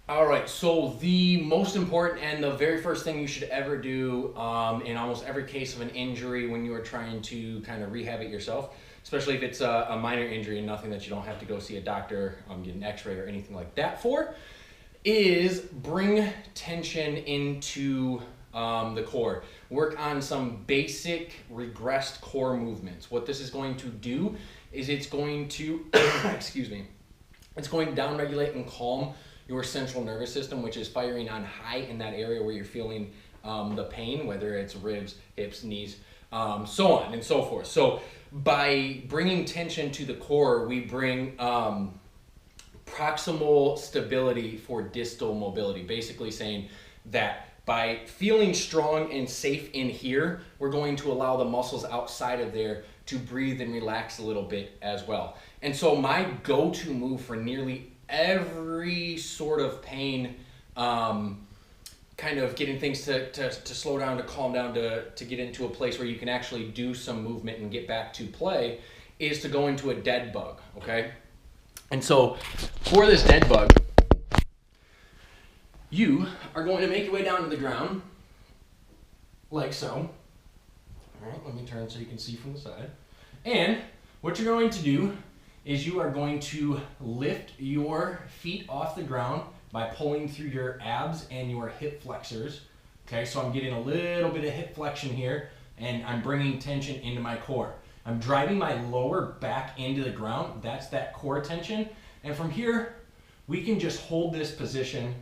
All right, so the most important and the very first thing you should ever do in almost every case of an injury when you are trying to kind of rehab it yourself, especially if it's a minor injury and nothing that you don't have to go see a doctor, get an x-ray or anything like that for, is bring tension into the core. Work on some basic regressed core movements. What this is going to do is it's going to, excuse me, it's going to downregulate and calm your central nervous system, which is firing on high in that area where you're feeling the pain, whether it's ribs, hips, knees, so on and so forth. So by bringing tension to the core, we bring proximal stability for distal mobility, basically saying that by feeling strong and safe in here, we're going to allow the muscles outside of there to breathe and relax a little bit as well. And so my go-to move for nearly every sort of pain, kind of getting things to slow down, to calm down, to get into a place where you can actually do some movement and get back to play, is to go into a dead bug, okay? And so for this dead bug, you are going to make your way down to the ground, like so. All right, let me turn so you can see from the side. And what you're going to do is you are going to lift your feet off the ground by pulling through your abs and your hip flexors. Okay, so I'm getting a little bit of hip flexion here, and I'm bringing tension into my core. I'm driving my lower back into the ground. That's that core tension. And from here, we can just hold this position.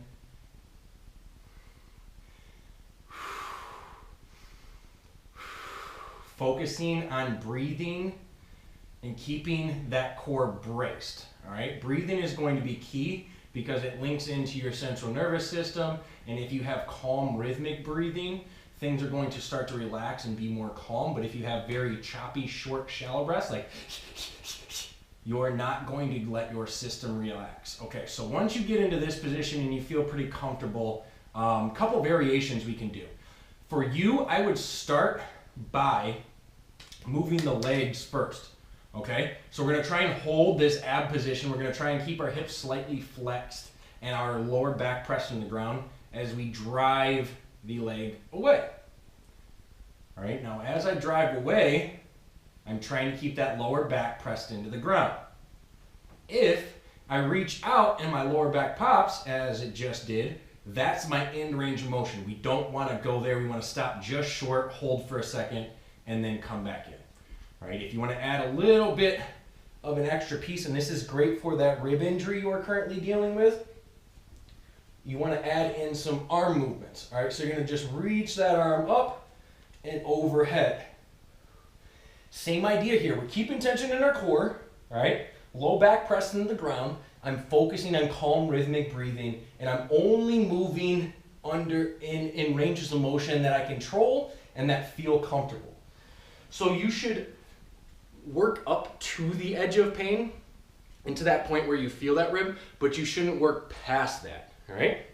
Focusing on breathing and keeping that core braced, all right? Breathing is going to be key because it links into your central nervous system, and if you have calm rhythmic breathing, things are going to start to relax and be more calm. But if you have very choppy, short, shallow breaths, like you're not going to let your system relax. Okay, so once you get into this position and you feel pretty comfortable, couple variations we can do. For you, I would start by moving the legs first. Okay, so we're going to try and hold this ab position. We're going to try and keep our hips slightly flexed and our lower back pressed in the ground as we drive the leg away. All right, now as I drive away, I'm trying to keep that lower back pressed into the ground. If I reach out and my lower back pops, as it just did, that's my end range of motion. We don't want to go there. We want to stop just short, hold for a second, and then come back in. All right, if you want to add a little bit of an extra piece, and this is great for that rib injury you are currently dealing with, you want to add in some arm movements. All right, so you're going to just reach that arm up and overhead. Same idea here. We're keeping tension in our core, all right? Low back pressed into the ground. I'm focusing on calm rhythmic breathing, and I'm only moving in ranges of motion that I control and that feel comfortable. So you should work up to the edge of pain, into that point where you feel that rib, but you shouldn't work past that, all right?